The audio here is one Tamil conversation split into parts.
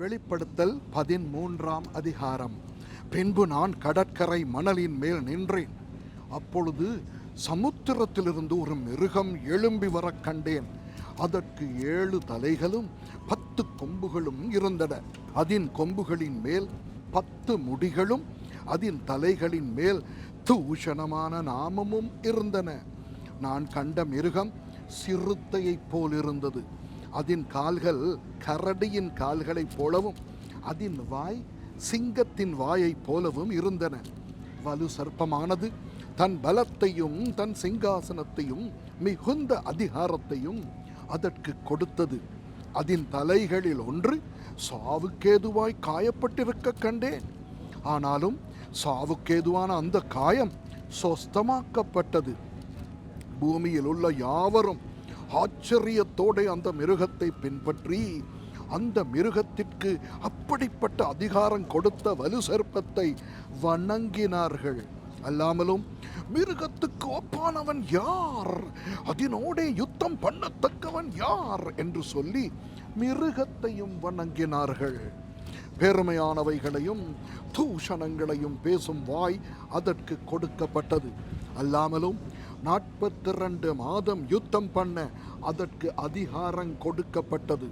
வெளிப்படுத்தல் 13ஆம் அதிகாரம். பின்பு நான் கடற்கரை மணலின் மேல் நின்றேன். அப்பொழுது சமுத்திரத்திலிருந்து ஒரு மிருகம் எழும்பி வர கண்டேன். அதற்கு 7 தலைகளும் 10 கொம்புகளும் இருந்தன. அதன் கொம்புகளின் மேல் 10 முடிகளும் அதன் தலைகளின் மேல் தூஷணமான நாமமும் இருந்தன. நான் கண்ட மிருகம் சிறுத்தையைப் போல் இருந்தது. அதன் கால்கள் கரடியின் கால்களைப் போலவும் அதன் வாய் சிங்கத்தின் வாயைப் போலவும் இருந்தன. வலு சர்ப்பமானது தன் பலத்தையும் தன் சிங்காசனத்தையும் மிகுந்த அதிகாரத்தையும் அதற்கு கொடுத்தது. அதன் தலைகளில் ஒன்று சாவுக்கேதுவாய் காயப்பட்டிருக்க கண்டேன். ஆனாலும் சாவுக்கேதுவான அந்த காயம் சொஸ்தமாக்கப்பட்டது. பூமியில் உள்ள யாவரும் ஆச்சரியத்தோடு அந்த மிருகத்தை பின்பற்றி அந்த மிருகத்திற்கு அப்படிப்பட்ட அதிகாரம் கொடுத்த வலு சர்ப்பத்தை வணங்கினார்கள். அல்லாமலும் மிருகத்துக்கு ஒப்பானவன் யார், அதனோடே யுத்தம் பண்ணத்தக்கவன் யார் என்று சொல்லி மிருகத்தையும் வணங்கினார்கள். பெருமையானவைகளையும் தூஷணங்களையும் பேசும் வாய் அதற்கு கொடுக்கப்பட்டது. அல்லாமலும் 42 மாதம் யுத்தம் பண்ண அதற்கு அதிகாரம் கொடுக்கப்பட்டது.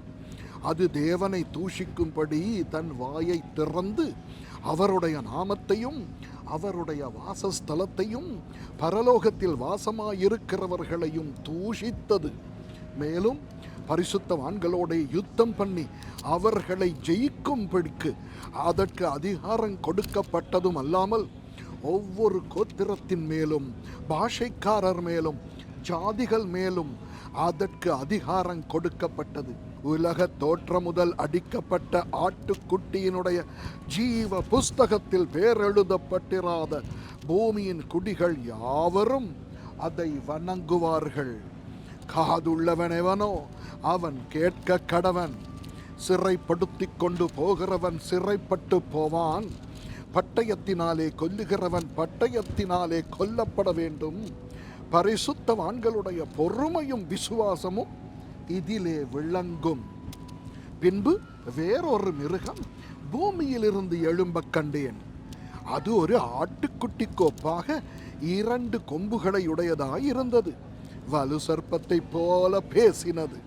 அது தேவனை தூஷிக்கும்படி தன் வாயை திறந்து அவருடைய நாமத்தையும் அவருடைய வாசஸ்தலத்தையும் பரலோகத்தில் வாசமாயிருக்கிறவர்களையும் தூஷித்தது. மேலும் பரிசுத்தவான்களோட யுத்தம் பண்ணி அவர்களை ஜெயிக்கும்படிக்கு அதற்கு அதிகாரம் கொடுக்கப்பட்டதும் அல்லாமல் ஒவ்வொரு கோத்திரத்தின் மேலும் பாஷைக்காரர் மேலும் ஜாதிகள் மேலும் அதற்கு அதிகாரம் கொடுக்கப்பட்டது. உலக தோற்றம் முதல் அடிக்கப்பட்ட ஆட்டுக்குட்டியினுடைய ஜீவ புஸ்தகத்தில் பேரெழுதப்பட்டிராத பூமியின் குடிகள் யாவரும் அதை வணங்குவார்கள். காதுள்ளவன் எவனோ அவன் கேட்க கடவன். சிறைப்படுத்தி கொண்டு போகிறவன் சிறைப்பட்டு போவான். பட்டயத்தினாலே கொல்லுகிறவன் பட்டயத்தினாலே கொல்லப்பட வேண்டும். பரிசுத்தவான்களுடைய பொறுமையும் விசுவாசமும் இதிலே விளங்கும். பின்பு வேறொரு மிருகம் பூமியிலிருந்து எழும்ப கண்டேன். அது ஒரு ஆட்டுக்குட்டிக்கு ஒப்பாக 2 கொம்புகளை உடையதாய் இருந்தது. வலு சர்ப்பத்தை போல பேசினது.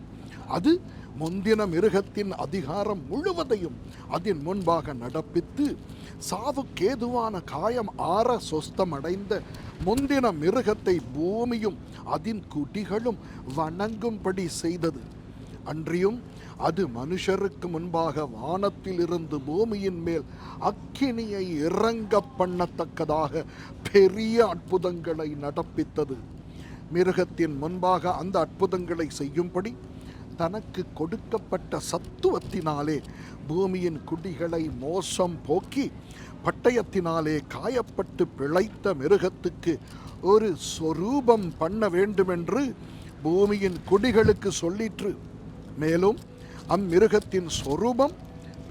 அது முந்தின மிருகத்தின் அதிகாரம் முழுவதையும் அதன் முன்பாக நடப்பித்து சாவுக்கேதுவான காயம் ஆற சொஸ்தமடைந்த முந்தின மிருகத்தை பூமியும் அதன் குட்டிகளும் வணங்கும்படி செய்தது. அன்றியும் அது மனுஷருக்கு முன்பாக வானத்தில் இருந்து பூமியின் மேல் அக்கினியை இறங்க பண்ணத்தக்கதாக பெரிய அற்புதங்களை நடப்பித்தது. மிருகத்தின் முன்பாக அந்த அற்புதங்களை செய்யும்படி தனக்கு கொடுக்கப்பட்ட சத்துவத்தினாலே பூமியின் குடிகளை மோசம் போக்கி பட்டயத்தினாலே காயப்பட்டு பிழைத்த மிருகத்துக்கு ஒரு சொரூபம் பண்ண வேண்டுமென்று பூமியின் குடிகளுக்கு சொல்லிற்று. மேலும் அம்மிருகத்தின் சொரூபம்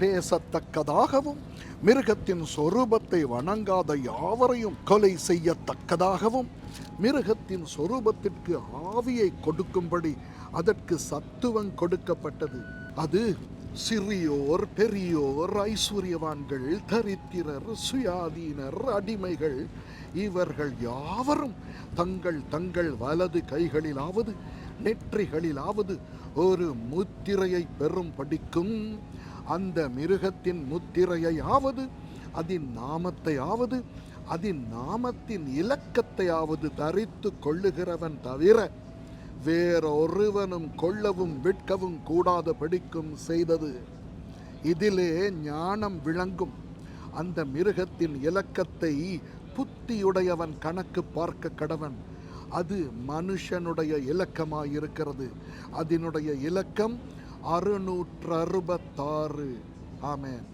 பேசத்தக்கதாகவும் மிருகத்தின் சொரூபத்தை வணங்காத யாவரையும் கொலை செய்யத்தக்கதாகவும் மிருகத்தின் சொரூபத்திற்கு ஆவியை கொடுக்கும்படி அதற்கு சத்துவம் கொடுக்கப்பட்டது. அது சிறியோர் பெரியோர் ஐஸ்வர்யவான்கள் தரித்திரர் சுயாதீனர் அடிமைகள் இவர்கள் யாவரும் தங்கள் தங்கள் வலது கைகளிலாவது நெற்றிகளிலாவது ஒரு முத்திரையை பெறும் படிக்கும் அந்த மிருகத்தின் முத்திரையாவது அதன் நாமத்தையாவது அதன் நாமத்தின் இலக்கத்தையாவது தரித்து கொள்ளுகிறவன் தவிர வேறொருவனும் கொள்ளவும் விற்கவும் கூடாத படிக்கும் செய்தது. இதிலே ஞானம் விளங்கும். அந்த மிருகத்தின் இலக்கத்தை புத்தியுடையவன் கணக்கு பார்க்க கடவன். அது மனுஷனுடைய இலக்கமாயிருக்கிறது. அதனுடைய இலக்கம் 666. ஆமென்.